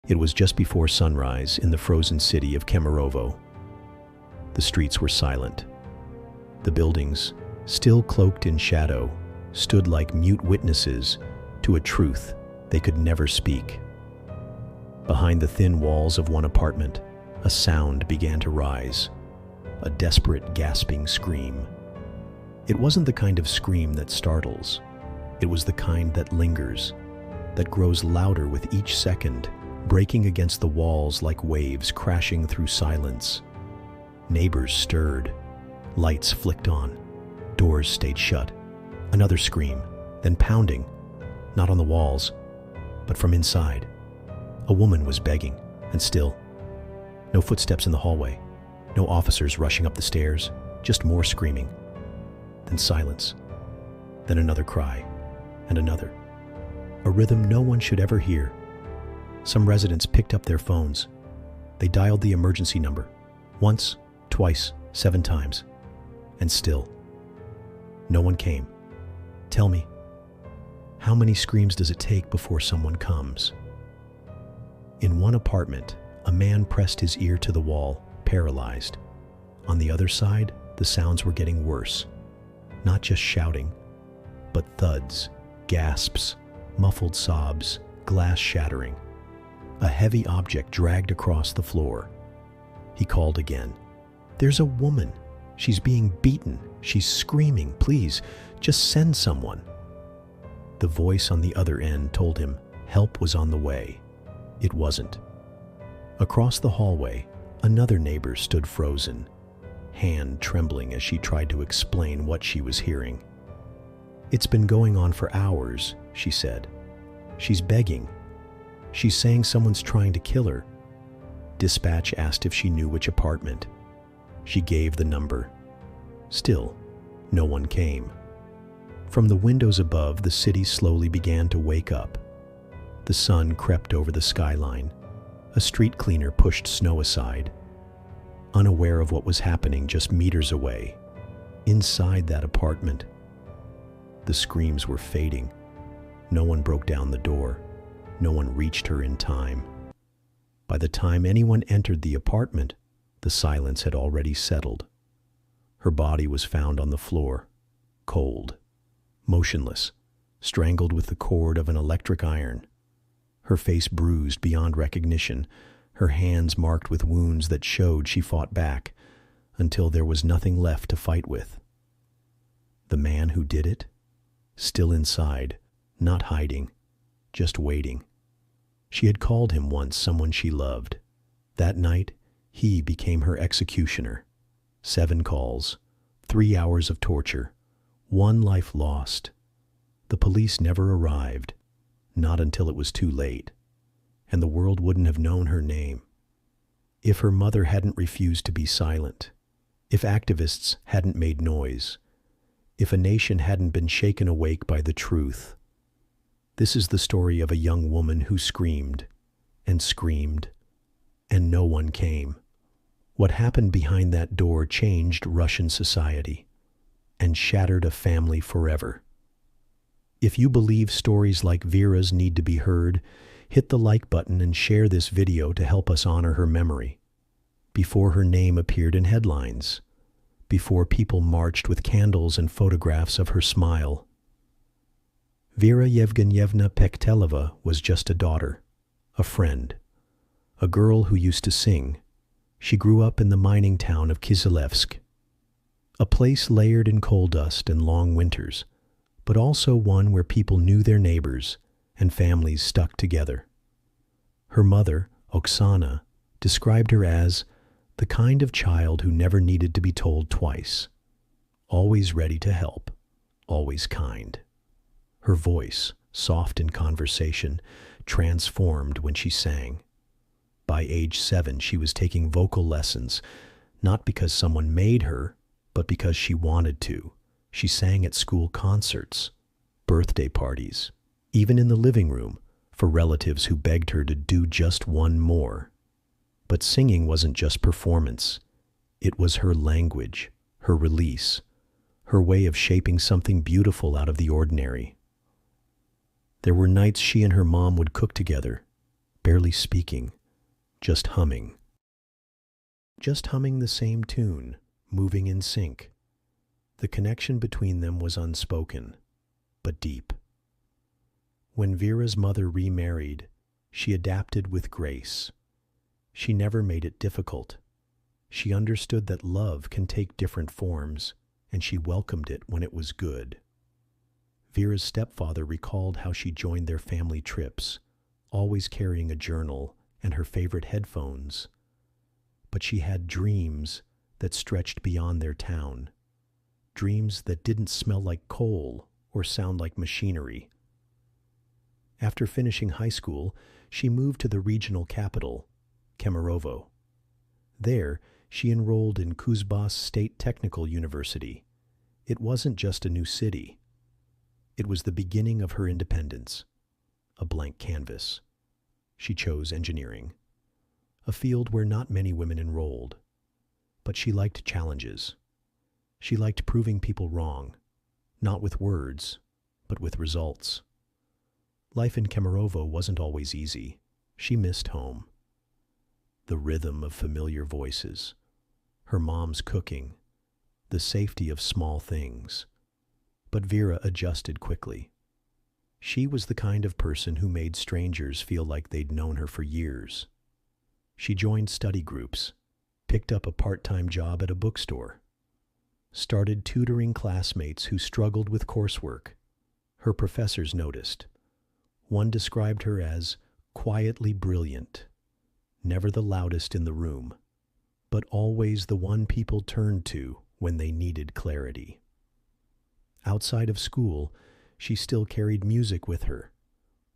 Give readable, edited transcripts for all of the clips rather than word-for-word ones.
It was just before sunrise in the frozen city of Kemerovo. The streets were silent. The buildings, still cloaked in shadow, stood like mute witnesses to a truth they could never speak. Behind the thin walls of one apartment, a sound began to rise, a desperate, gasping scream. It wasn't the kind of scream that startles. It was the kind that lingers, that grows louder with each second, breaking against the walls like waves crashing through silence. Neighbors stirred. Lights flicked on. Doors stayed shut. Another scream, then pounding, not on the walls, but from inside. A woman was begging, and still. No footsteps in the hallway. No officers rushing up the stairs. Just more screaming. Then silence. Then another cry, and another. A rhythm no one should ever hear. Some residents picked up their phones. They dialed the emergency number. Once, twice, 7 times. And still. No one came. Tell me, how many screams does it take before someone comes? In one apartment, a man pressed his ear to the wall, paralyzed. On the other side, the sounds were getting worse. Not just shouting, but thuds, gasps, muffled sobs, glass shattering. A heavy object dragged across the floor. He called again. There's a woman. She's being beaten. She's screaming. Please, just send someone. The voice on the other end told him help was on the way. It wasn't. Across the hallway, another neighbor stood frozen, hand trembling as she tried to explain what she was hearing. It's been going on for hours, she said. She's begging. She's saying someone's trying to kill her. Dispatch asked if she knew which apartment. She gave the number. Still, no one came. From the windows above, the city slowly began to wake up. The sun crept over the skyline. A street cleaner pushed snow aside, unaware of what was happening just meters away. Inside that apartment, the screams were fading. No one broke down the door. No one reached her in time. By the time anyone entered the apartment, the silence had already settled. Her body was found on the floor, cold, motionless, strangled with the cord of an electric iron. Her face bruised beyond recognition, her hands marked with wounds that showed she fought back until there was nothing left to fight with. The man who did it? Still inside, not hiding, just waiting. She had called him once someone she loved. That night, he became her executioner. 7 calls, 3 hours of torture, 1 life lost. The police never arrived, not until it was too late, and the world wouldn't have known her name. If her mother hadn't refused to be silent, if activists hadn't made noise, if a nation hadn't been shaken awake by the truth. This is the story of a young woman who screamed, and no one came. What happened behind that door changed Russian society and shattered a family forever. If you believe stories like Vera's need to be heard, hit the like button and share this video to help us honor her memory. Before her name appeared in headlines, before people marched with candles and photographs of her smile. Vera Yevgenyevna Pektelova was just a daughter, a friend, a girl who used to sing. She grew up in the mining town of Kiselevsk, a place layered in coal dust and long winters, but also one where people knew their neighbors and families stuck together. Her mother, Oksana, described her as the kind of child who never needed to be told twice, always ready to help, always kind. Her voice, soft in conversation, transformed when she sang. By age 7, she was taking vocal lessons, not because someone made her, but because she wanted to. She sang at school concerts, birthday parties, even in the living room, for relatives who begged her to do just one more. But singing wasn't just performance. It was her language, her release, her way of shaping something beautiful out of the ordinary. There were nights she and her mom would cook together, barely speaking, just humming. Just humming the same tune, moving in sync. The connection between them was unspoken, but deep. When Vera's mother remarried, she adapted with grace. She never made it difficult. She understood that love can take different forms, and she welcomed it when it was good. Vera's stepfather recalled how she joined their family trips, always carrying a journal and her favorite headphones. But she had dreams that stretched beyond their town, dreams that didn't smell like coal or sound like machinery. After finishing high school, she moved to the regional capital, Kemerovo. There, she enrolled in Kuzbass State Technical University. It wasn't just a new city. It was the beginning of her independence, a blank canvas. She chose engineering, a field where not many women enrolled. But she liked challenges. She liked proving people wrong, not with words, but with results. Life in Kemerovo wasn't always easy. She missed home. The rhythm of familiar voices, her mom's cooking, the safety of small things. But Vera adjusted quickly. She was the kind of person who made strangers feel like they'd known her for years. She joined study groups, picked up a part-time job at a bookstore, started tutoring classmates who struggled with coursework. Her professors noticed. One described her as quietly brilliant, never the loudest in the room, but always the one people turned to when they needed clarity. Outside of school, she still carried music with her.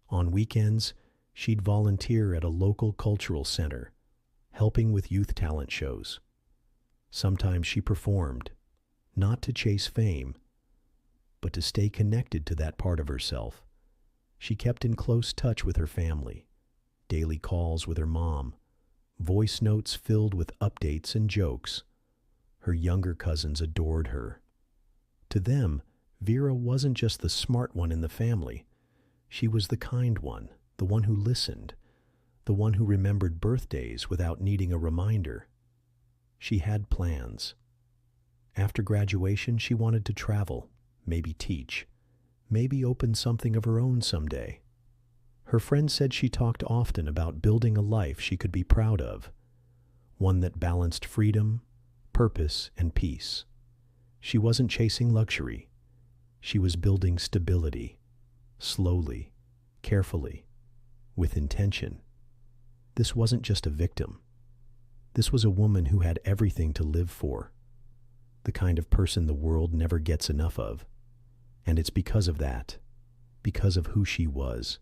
On weekends, she'd volunteer at a local cultural center, helping with youth talent shows. Sometimes she performed, not to chase fame, but to stay connected to that part of herself. She kept in close touch with her family, daily calls with her mom, voice notes filled with updates and jokes. Her younger cousins adored her. To them, Vera wasn't just the smart one in the family. She was the kind one, the one who listened, the one who remembered birthdays without needing a reminder. She had plans. After graduation, she wanted to travel, maybe teach, maybe open something of her own someday. Her friends said she talked often about building a life she could be proud of, one that balanced freedom, purpose, and peace. She wasn't chasing luxury. She was building stability, slowly, carefully, with intention. This wasn't just a victim. This was a woman who had everything to live for, the kind of person the world never gets enough of. And it's because of that, because of who she was,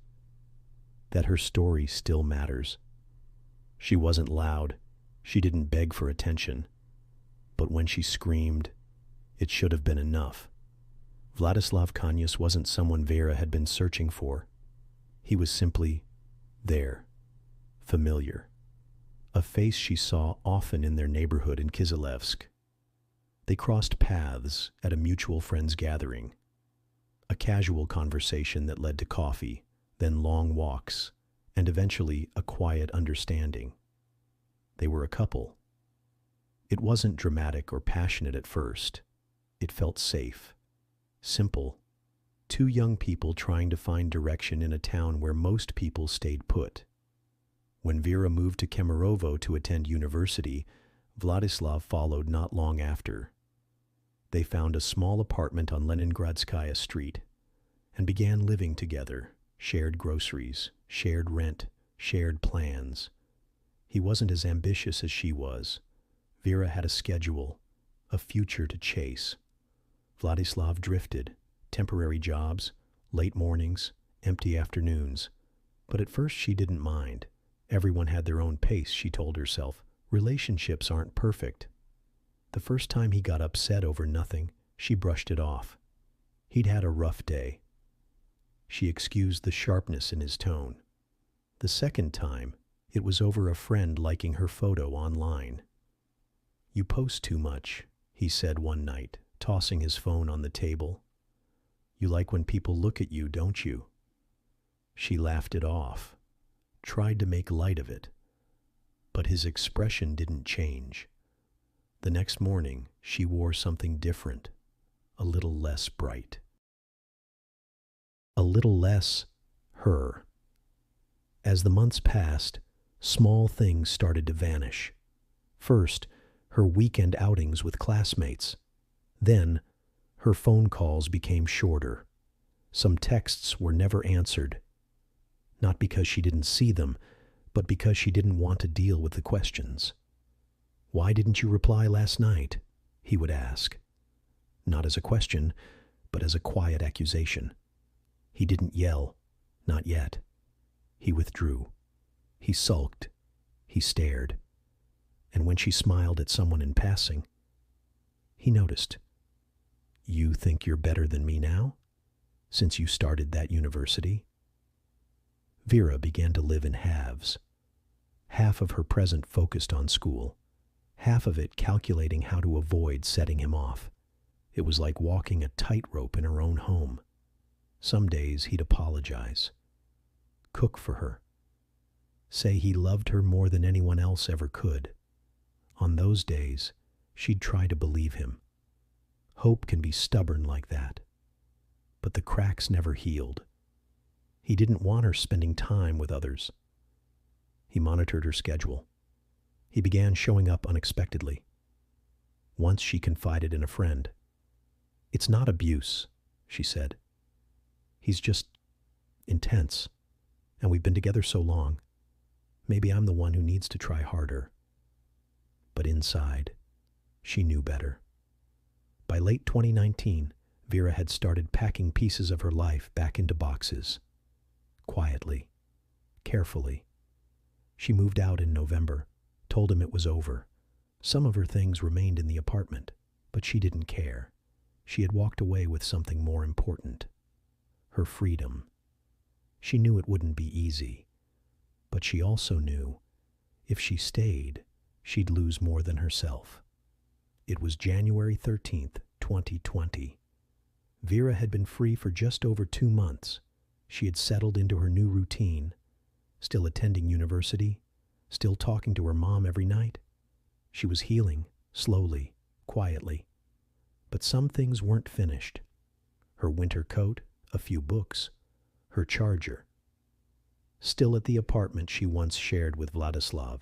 that her story still matters. She wasn't loud. She didn't beg for attention. But when she screamed, it should have been enough. Vladislav Kanyas wasn't someone Vera had been searching for. He was simply there, familiar, a face she saw often in their neighborhood in Kiselevsk. They crossed paths at a mutual friend's gathering, a casual conversation that led to coffee, then long walks, and eventually a quiet understanding. They were a couple. It wasn't dramatic or passionate at first. It felt safe. Simple. Two young people trying to find direction in a town where most people stayed put. When Vera moved to Kemerovo to attend university, Vladislav followed not long after. They found a small apartment on Leningradskaya Street and began living together, shared groceries, shared rent, shared plans. He wasn't as ambitious as she was. Vera had a schedule, a future to chase. Vladislav drifted, temporary jobs, late mornings, empty afternoons. But at first she didn't mind. Everyone had their own pace, she told herself. Relationships aren't perfect. The first time he got upset over nothing, she brushed it off. He'd had a rough day. She excused the sharpness in his tone. The second time, it was over a friend liking her photo online. "You post too much," he said one night, tossing his phone on the table. "You like when people look at you, don't you?" She laughed it off. tried to make light of it, but his expression didn't change. The next morning, she wore something different, a little less bright. A little less her. As the months passed, small things started to vanish. First, her weekend outings with classmates. Then, her phone calls became shorter. Some texts were never answered. Not because she didn't see them, but because she didn't want to deal with the questions. "Why didn't you reply last night?" he would ask. Not as a question, but as a quiet accusation. He didn't yell, not yet. He withdrew. He sulked. He stared. And when she smiled at someone in passing, he noticed. "You think you're better than me now? Since you started that university?" Vera began to live in halves. Half of her present focused on school, half of it calculating how to avoid setting him off. It was like walking a tightrope in her own home. Some days he'd apologize, cook for her, say he loved her more than anyone else ever could. On those days, she'd try to believe him. Hope can be stubborn like that. But the cracks never healed. He didn't want her spending time with others. He monitored her schedule. He began showing up unexpectedly. Once she confided in a friend. "It's not abuse," she said. "He's just intense, and we've been together so long. Maybe I'm the one who needs to try harder." But inside, she knew better. By late 2019, Vera had started packing pieces of her life back into boxes. Quietly, carefully. She moved out in November, told him it was over. Some of her things remained in the apartment, but she didn't care. She had walked away with something more important. Her freedom. She knew it wouldn't be easy, but she also knew if she stayed, she'd lose more than herself. It was January 13th, 2020. Vera had been free for just over 2 months. She had settled into her new routine, still attending university, still talking to her mom every night. She was healing, slowly, quietly. But some things weren't finished. Her winter coat, a few books, her charger. Still at the apartment she once shared with Vladislav.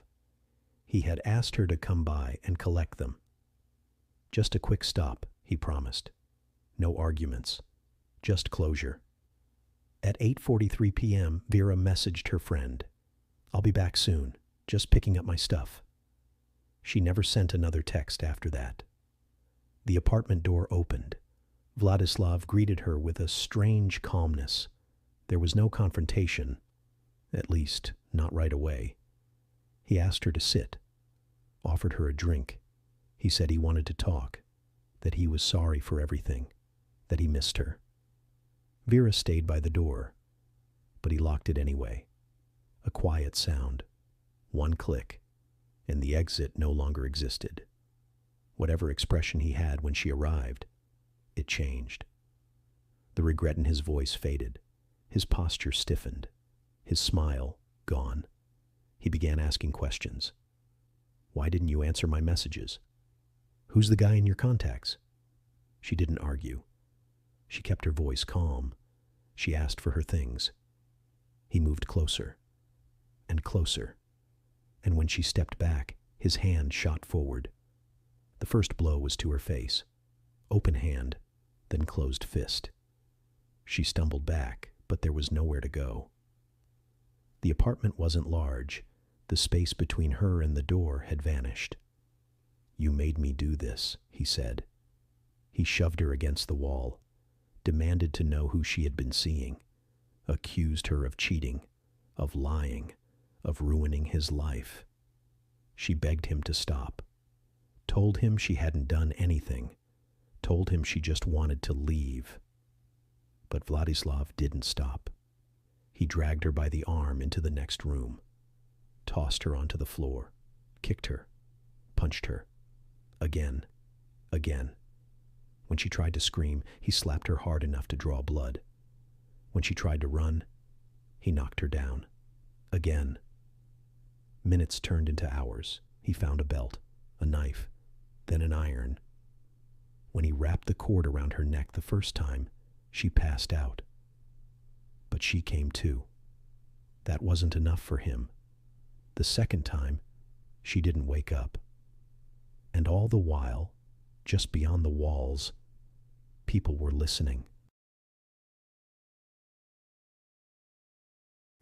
He had asked her to come by and collect them. Just a quick stop, he promised. No arguments, just closure. At 8:43 p.m., Vera messaged her friend. "I'll be back soon, just picking up my stuff." She never sent another text after that. The apartment door opened. Vladislav greeted her with a strange calmness. There was no confrontation, at least not right away. He asked her to sit, offered her a drink. He said he wanted to talk, that he was sorry for everything, that he missed her. Vera stayed by the door, but he locked it anyway. A quiet sound, one click, and the exit no longer existed. Whatever expression he had when she arrived, it changed. The regret in his voice faded. His posture stiffened. His smile gone. He began asking questions. "Why didn't you answer my messages? Who's the guy in your contacts?" She didn't argue. She kept her voice calm. She asked for her things. He moved closer and closer, and when she stepped back, his hand shot forward. The first blow was to her face. Open hand, then closed fist. She stumbled back, but there was nowhere to go. The apartment wasn't large. The space between her and the door had vanished. "You made me do this," he said. He shoved her against the wall, demanded to know who she had been seeing, accused her of cheating, of lying, of ruining his life. She begged him to stop, told him she hadn't done anything, told him she just wanted to leave. But Vladislav didn't stop. He dragged her by the arm into the next room, tossed her onto the floor, kicked her, punched her. Again, again. When she tried to scream, he slapped her hard enough to draw blood. When she tried to run, he knocked her down. again. Minutes turned into hours. He found a belt, a knife, then an iron. When he wrapped the cord around her neck the first time, she passed out. But she came to. That wasn't enough for him. The second time, she didn't wake up. And all the while, just beyond the walls, people were listening.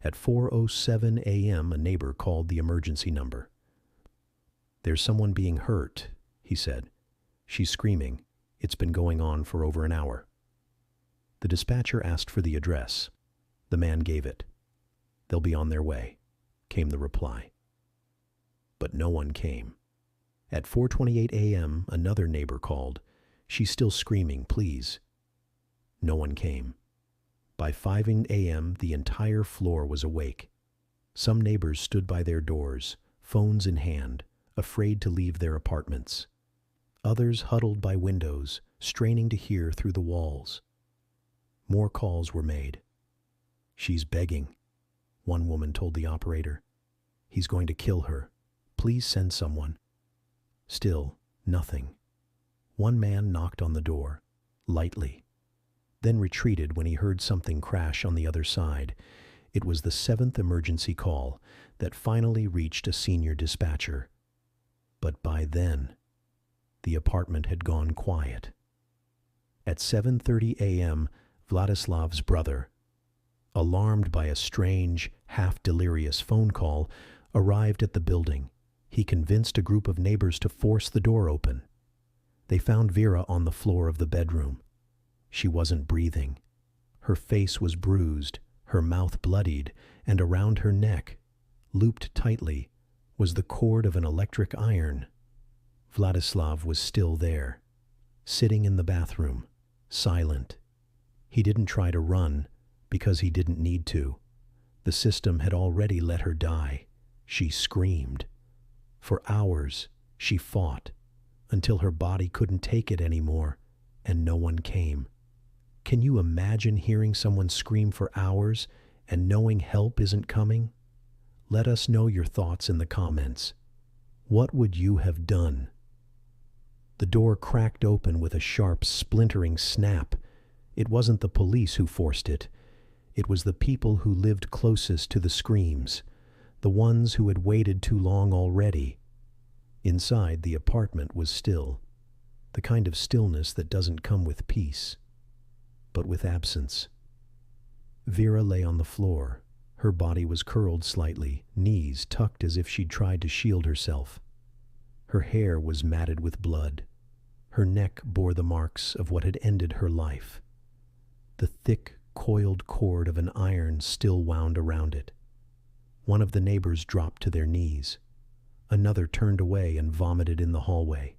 At 4:07 a.m., a neighbor called the emergency number. "There's someone being hurt," he said. "She's screaming. It's been going on for over an hour." The dispatcher asked for the address. The man gave it. "They'll be on their way," came the reply. But no one came. At 4:28 a.m., another neighbor called. "She's still screaming, please." No one came. By 5 a.m., the entire floor was awake. Some neighbors stood by their doors, phones in hand, afraid to leave their apartments. Others huddled by windows, straining to hear through the walls. More calls were made. "She's begging," one woman told the operator. "He's going to kill her. Please send someone." Still, nothing. One man knocked on the door, lightly, then retreated when he heard something crash on the other side. It was the 7th emergency call that finally reached a senior dispatcher. But by then, the apartment had gone quiet. At 7:30 a.m., Vladislav's brother, alarmed by a strange, half-delirious phone call, arrived at the building. He convinced a group of neighbors to force the door open. They found Vera on the floor of the bedroom. She wasn't breathing. Her face was bruised, her mouth bloodied, and around her neck, looped tightly, was the cord of an electric iron. Vladislav was still there, sitting in the bathroom, silent. He didn't try to run, because he didn't need to. The system had already let her die. She screamed. For hours, she fought, until her body couldn't take it anymore, and no one came. Can you imagine hearing someone scream for hours and knowing help isn't coming? Let us know your thoughts in the comments. What would you have done? The door cracked open with a sharp, splintering snap. It wasn't the police who forced it. It was the people who lived closest to the screams, the ones who had waited too long already. Inside, the apartment was still, the kind of stillness that doesn't come with peace, but with absence. Vera lay on the floor. Her body was curled slightly, knees tucked as if she'd tried to shield herself. Her hair was matted with blood. Her neck bore the marks of what had ended her life. The thick, coiled cord of an iron still wound around it. One of the neighbors dropped to their knees. Another turned away and vomited in the hallway.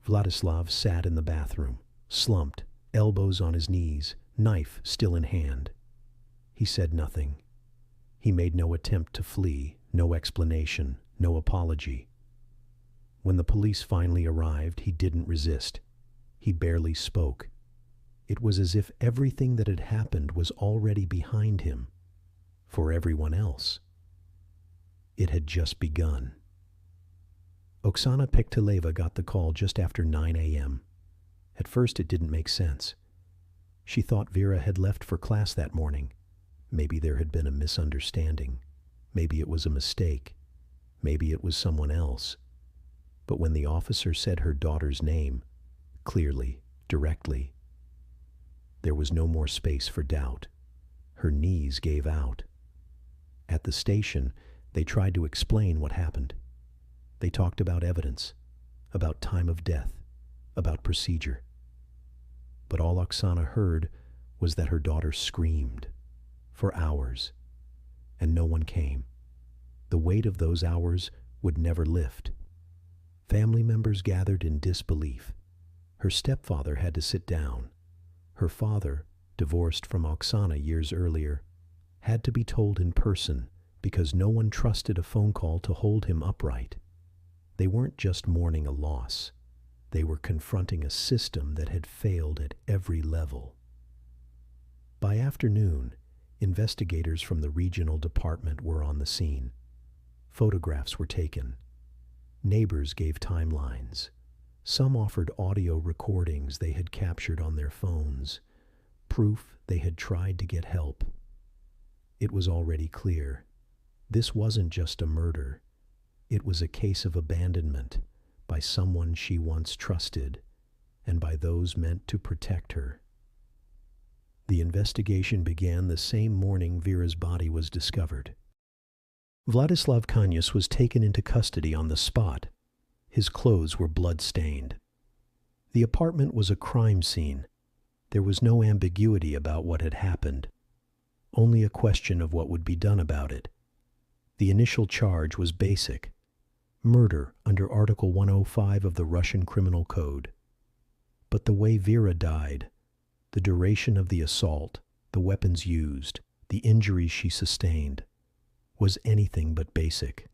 Vladislav sat in the bathroom, slumped, elbows on his knees, knife still in hand. He said nothing. He made no attempt to flee, no explanation, no apology. When the police finally arrived, he didn't resist. He barely spoke. It was as if everything that had happened was already behind him. For everyone else, it had just begun. Oksana Pikteleva got the call just after 9 a.m. At first it didn't make sense. She thought Vera had left for class that morning. Maybe there had been a misunderstanding. Maybe it was a mistake. Maybe it was someone else. But when the officer said her daughter's name, clearly, directly, there was no more space for doubt. Her knees gave out. At the station, they tried to explain what happened. They talked about evidence, about time of death, about procedure. But all Oksana heard was that her daughter screamed for hours, and no one came. The weight of those hours would never lift. Family members gathered in disbelief. Her stepfather had to sit down. Her father, divorced from Oksana years earlier, had to be told in person because no one trusted a phone call to hold him upright. They weren't just mourning a loss. They were confronting a system that had failed at every level. By afternoon, Investigators from the regional department were on the scene. Photographs were taken. Neighbors gave timelines. Some offered audio recordings they had captured on their phones, proof they had tried to get help. It was already clear. This wasn't just a murder. It was a case of abandonment by someone she once trusted and by those meant to protect her. The investigation began the same morning Vera's body was discovered. Vladislav Kanyas was taken into custody on the spot. His clothes were blood-stained. The apartment was a crime scene. There was no ambiguity about what had happened, only a question of what would be done about it. The initial charge was basic: murder under Article 105 of the Russian Criminal Code. But the way Vera died, the duration of the assault, the weapons used, the injuries she sustained, was anything but basic.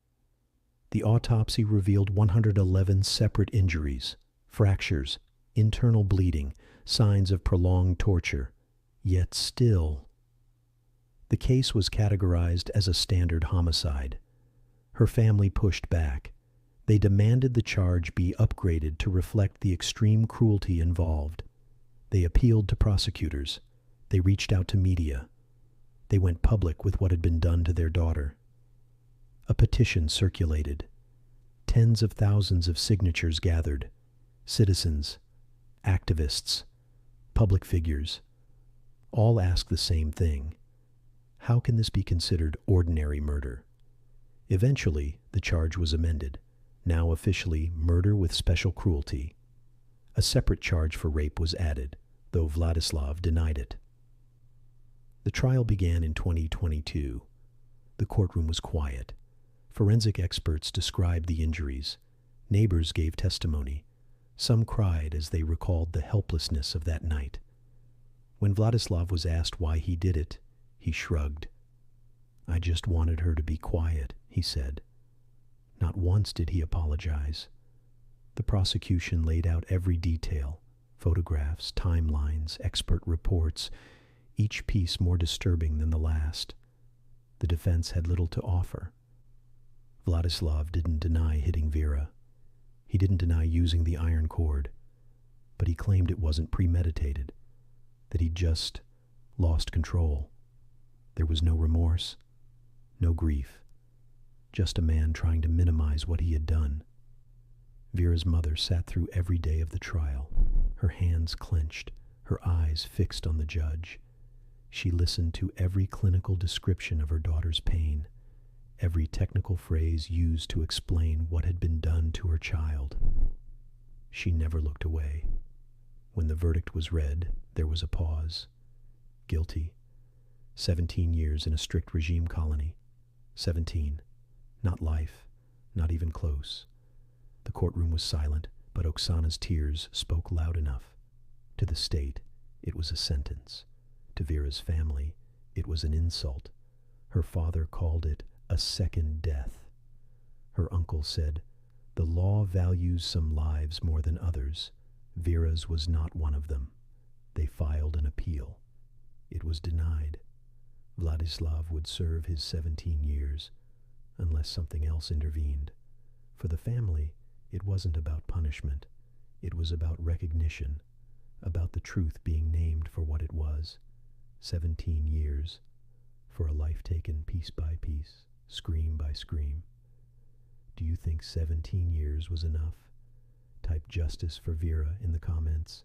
The autopsy revealed 111 separate injuries, fractures, internal bleeding, signs of prolonged torture. Yet still, the case was categorized as a standard homicide. Her family pushed back. They demanded the charge be upgraded to reflect the extreme cruelty involved. They appealed to prosecutors. They reached out to media. They went public with what had been done to their daughter. A petition circulated. Tens of thousands of signatures gathered. Citizens, activists, public figures, all asked the same thing. How can this be considered ordinary murder? Eventually, the charge was amended, now officially murder with special cruelty. A separate charge for rape was added, though Vladislav denied it. The trial began in 2022. The courtroom was quiet. Forensic experts described the injuries. Neighbors gave testimony. Some cried as they recalled the helplessness of that night. When Vladislav was asked why he did it, he shrugged. "I just wanted her to be quiet," he said. Not once did he apologize. The prosecution laid out every detail: photographs, timelines, expert reports, each piece more disturbing than the last. The defense had little to offer. Vladislav didn't deny hitting Vera. He didn't deny using the iron cord, but he claimed it wasn't premeditated, that he just lost control. There was no remorse, no grief, just a man trying to minimize what he had done. Vera's mother sat through every day of the trial, her hands clenched, her eyes fixed on the judge. She listened to every clinical description of her daughter's pain, every technical phrase used to explain what had been done to her child. She never looked away. When the verdict was read, there was a pause. Guilty. 17 years in a strict regime colony. 17. Not life, not even close. The courtroom was silent, but Oksana's tears spoke loud enough. To the state, it was a sentence. To Vera's family, it was an insult. Her father called it a second death. Her uncle said, "The law values some lives more than others. Vera's was not one of them." They filed an appeal. It was denied. Vladislav would serve his 17 years, unless something else intervened. For the family, it wasn't about punishment. It was about recognition, about the truth being named for what it was. 17 years, for a life taken piece by piece, scream by scream. Do you think 17 years was enough? Type justice for Vera in the comments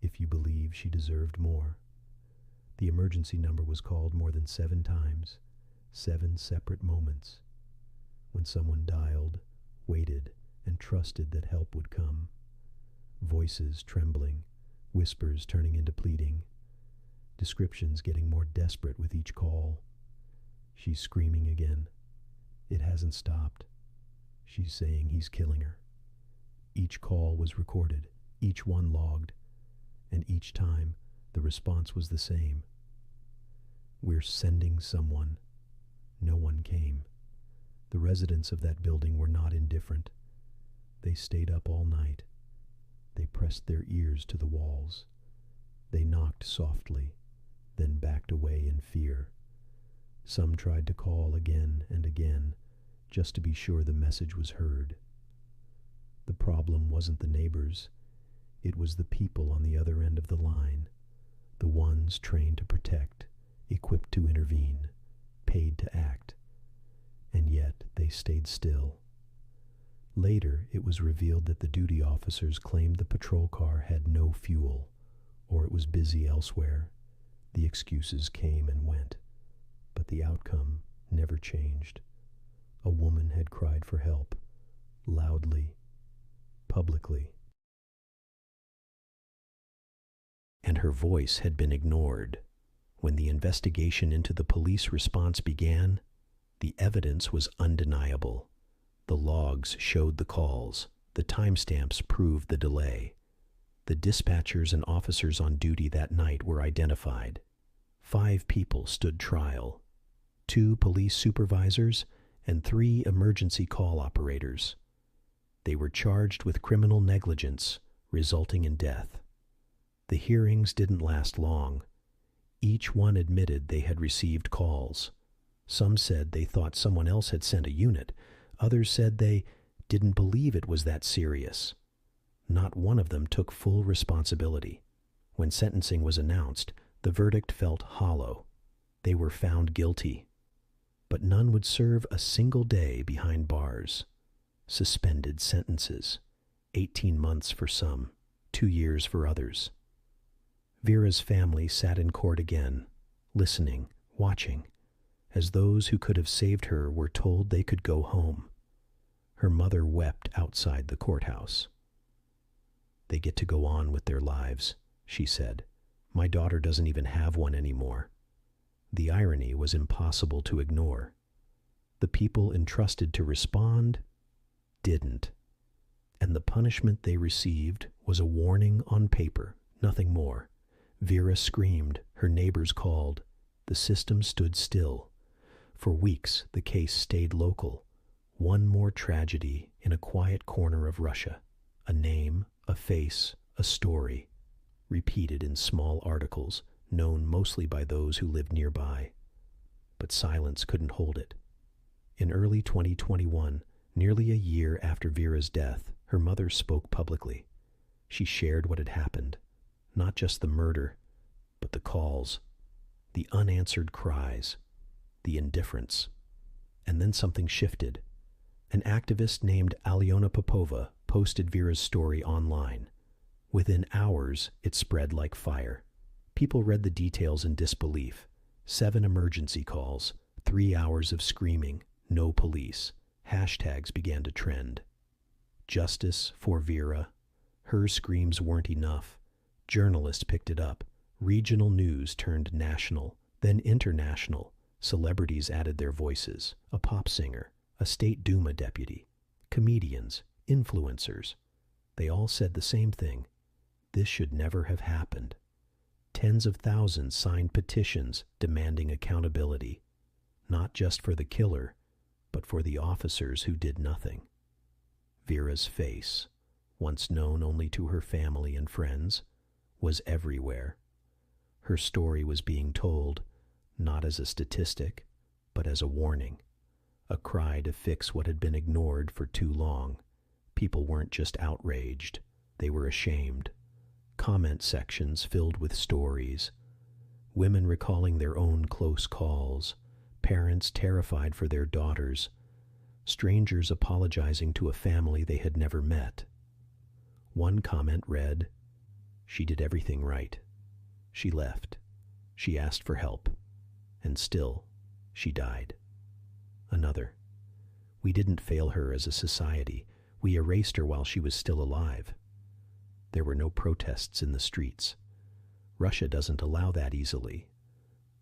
if you believe she deserved more. The emergency number was called more than 7 times, 7 separate moments, when someone dialed, waited, and trusted that help would come. Voices trembling, whispers turning into pleading, descriptions getting more desperate with each call. She's screaming again. It hasn't stopped. She's saying he's killing her. Each call was recorded, each one logged, and each time the response was the same. "We're sending someone." No one came. The residents of that building were not indifferent. They stayed up all night. They pressed their ears to the walls. They knocked softly, then backed away in fear. Some tried to call again and again, just to be sure the message was heard. The problem wasn't the neighbors, it was the people on the other end of the line, the ones trained to protect, equipped to intervene, paid to act. And yet they stayed still. Later, it was revealed that the duty officers claimed the patrol car had no fuel, or it was busy elsewhere. The excuses came and went, but the outcome never changed. A woman had cried for help, loudly, publicly. And her voice had been ignored. When the investigation into the police response began, the evidence was undeniable. The logs showed the calls. The timestamps proved the delay. The dispatchers and officers on duty that night were identified. 5 people stood trial. 2 police supervisors and 3 emergency call operators. They were charged with criminal negligence, resulting in death. The hearings didn't last long. Each one admitted they had received calls. Some said they thought someone else had sent a unit. Others said they didn't believe it was that serious. Not one of them took full responsibility. When sentencing was announced, the verdict felt hollow. They were found guilty. But none would serve a single day behind bars. Suspended sentences. 18 months for some, 2 years for others. Vera's family sat in court again, listening, watching, as those who could have saved her were told they could go home. Her mother wept outside the courthouse. "They get to go on with their lives," she said. "My daughter doesn't even have one anymore." The irony was impossible to ignore. The people entrusted to respond didn't. And the punishment they received was a warning on paper, nothing more. Vera screamed, her neighbors called. The system stood still. For weeks, the case stayed local. One more tragedy in a quiet corner of Russia. A name, a face, a story, repeated in small articles, known mostly by those who lived nearby. But silence couldn't hold it. In early 2021, nearly a year after Vera's death, her mother spoke publicly. She shared what had happened. Not just the murder, but the calls, the unanswered cries, the indifference. And then something shifted. An activist named Alyona Popova posted Vera's story online. Within hours, it spread like fire. People read the details in disbelief. 7 emergency calls, 3 hours of screaming, no police. Hashtags began to trend. Justice for Vera. Her screams weren't enough. Journalists picked it up. Regional news turned national, then international. Celebrities added their voices. A pop singer, a state Duma deputy, comedians, influencers. They all said the same thing. This should never have happened. Tens of thousands signed petitions demanding accountability, not just for the killer, but for the officers who did nothing. Vera's face, once known only to her family and friends, was everywhere. Her story was being told, not as a statistic, but as a warning, a cry to fix what had been ignored for too long. People weren't just outraged, they were ashamed. Comment sections filled with stories, women recalling their own close calls, parents terrified for their daughters, strangers apologizing to a family they had never met. One comment read, "She did everything right. She left. She asked for help. And still, she died." Another, "We didn't fail her as a society. We erased her while she was still alive." There were no protests in the streets. Russia doesn't allow that easily.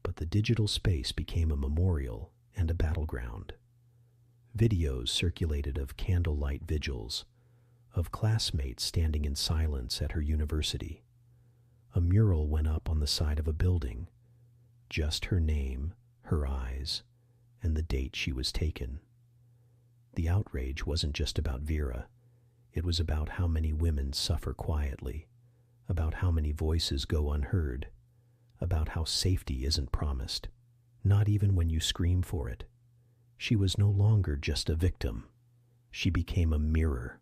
But the digital space became a memorial and a battleground. Videos circulated of candlelight vigils, of classmates standing in silence at her university. A mural went up on the side of a building. Just her name, her eyes, and the date she was taken. The outrage wasn't just about Vera. It was about how many women suffer quietly, about how many voices go unheard, about how safety isn't promised. not even when you scream for it. She was no longer just a victim. She became a mirror,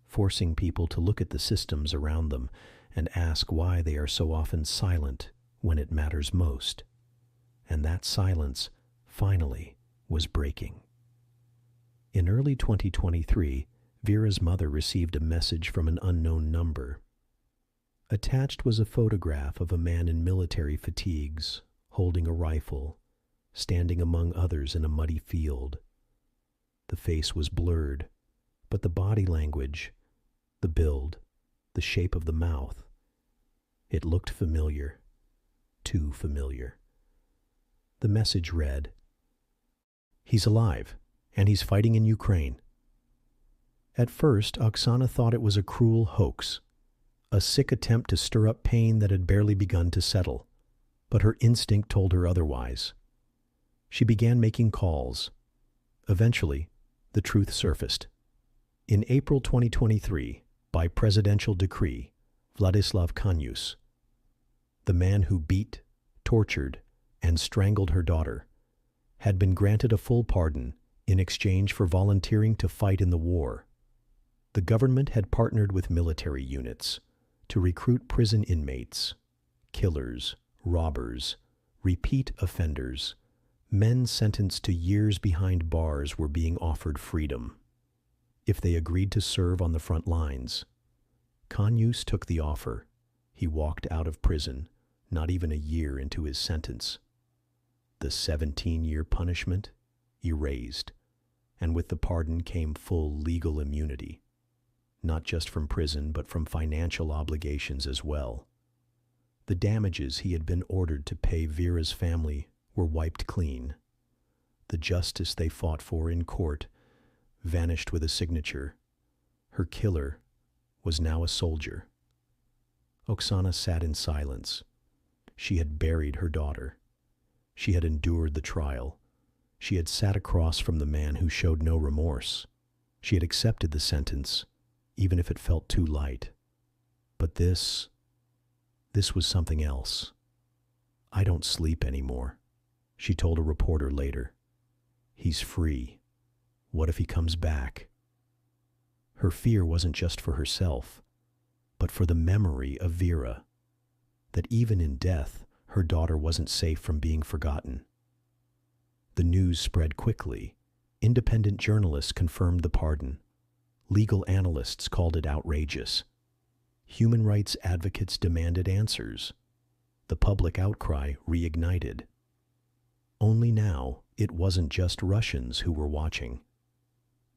forcing people to look at the systems around them and ask why they are so often silent when it matters most. And that silence, finally, was breaking. In early 2023, Vera's mother received a message from an unknown number. Attached was a photograph of a man in military fatigues, holding a rifle, standing among others in a muddy field. The face was blurred, but the body language, the build, the shape of the mouth, it looked familiar, too familiar. The message read, "He's alive, and he's fighting in Ukraine." At first, Oksana thought it was a cruel hoax, a sick attempt to stir up pain that had barely begun to settle, but her instinct told her otherwise. She began making calls. Eventually, the truth surfaced. In April 2023, by presidential decree, Vladislav Kanyus, the man who beat, tortured, and strangled her daughter, had been granted a full pardon in exchange for volunteering to fight in the war. The government had partnered with military units to recruit prison inmates, killers, robbers, repeat offenders. Men sentenced to years behind bars were being offered freedom if they agreed to serve on the front lines. Kanyus took the offer. He walked out of prison, not even a year into his sentence. The 17-year punishment erased, and with the pardon came full legal immunity, not just from prison but from financial obligations as well. The damages he had been ordered to pay Vera's family were wiped clean. The justice they fought for in court vanished with a signature. Her killer was now a soldier. Oksana sat in silence. She had buried her daughter. She had endured the trial. She had sat across from the man who showed no remorse. She had accepted the sentence, even if it felt too light. But this was something else. "I don't sleep anymore," she told a reporter later. "He's free. What if he comes back?" Her fear wasn't just for herself, but for the memory of Vera, that even in death, her daughter wasn't safe from being forgotten. The news spread quickly. Independent journalists confirmed the pardon. Legal analysts called it outrageous. Human rights advocates demanded answers. The public outcry reignited. Only now, it wasn't just Russians who were watching.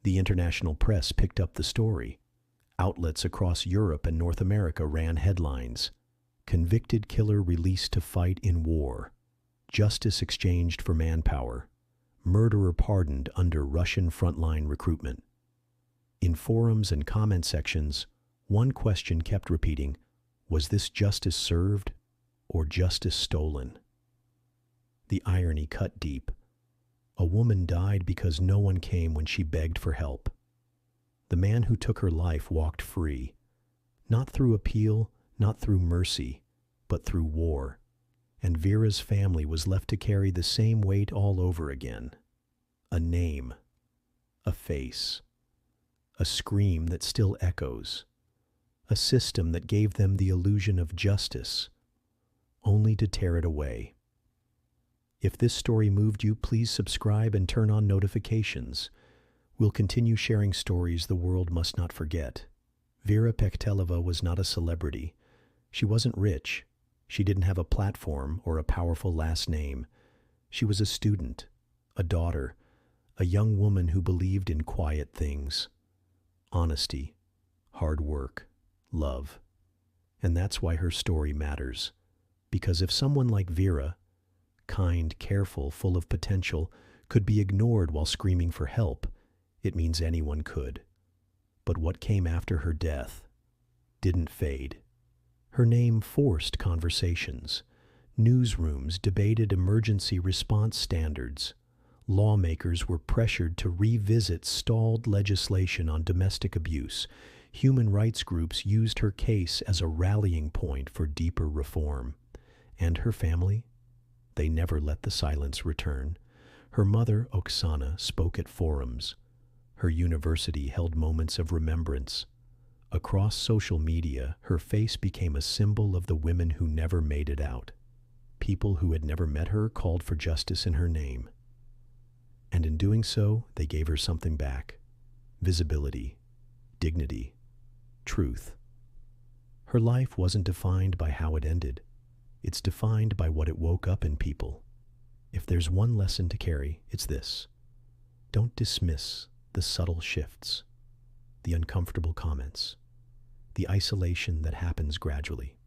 The international press picked up the story. Outlets across Europe and North America ran headlines. "Convicted killer released to fight in war. Justice exchanged for manpower. Murderer pardoned under Russian frontline recruitment." In forums and comment sections, one question kept repeating, was this justice served or justice stolen? The irony cut deep. A woman died because no one came when she begged for help. The man who took her life walked free, not through appeal, not through mercy, but through war. And Vera's family was left to carry the same weight all over again. A name, a face, a scream that still echoes, a system that gave them the illusion of justice, only to tear it away. If this story moved you, please subscribe and turn on notifications. We'll continue sharing stories the world must not forget. Vera Pektelova was not a celebrity. She wasn't rich. She didn't have a platform or a powerful last name. She was a student, a daughter, a young woman who believed in quiet things. Honesty, hard work, love. And that's why her story matters. Because if someone like Vera, kind, careful, full of potential, could be ignored while screaming for help, it means anyone could. But what came after her death didn't fade. Her name forced conversations. Newsrooms debated emergency response standards. Lawmakers were pressured to revisit stalled legislation on domestic abuse. Human rights groups used her case as a rallying point for deeper reform. And her family? they never let the silence return. Her mother, Oksana, spoke at forums. Her university held moments of remembrance. Across social media, her face became a symbol of the women who never made it out. People who had never met her called for justice in her name. And in doing so, they gave her something back: visibility, dignity, truth. Her life wasn't defined by how it ended. It's defined by what it woke up in people. If there's one lesson to carry, it's this: don't dismiss the subtle shifts, the uncomfortable comments, the isolation that happens gradually.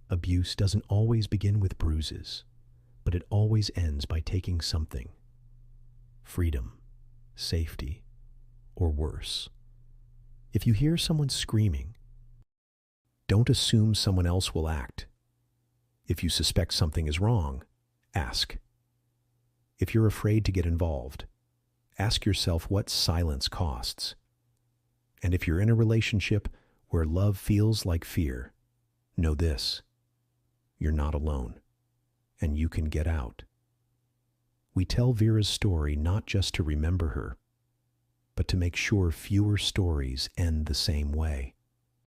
Abuse doesn't always begin with bruises, but it always ends by taking something: freedom, safety, or worse. If you hear someone screaming, don't assume someone else will act. If you suspect something is wrong, ask. If you're afraid to get involved, ask yourself what silence costs. And if you're in a relationship where love feels like fear, know this: you're not alone, and you can get out. We tell Vera's story not just to remember her, but to make sure fewer stories end the same way.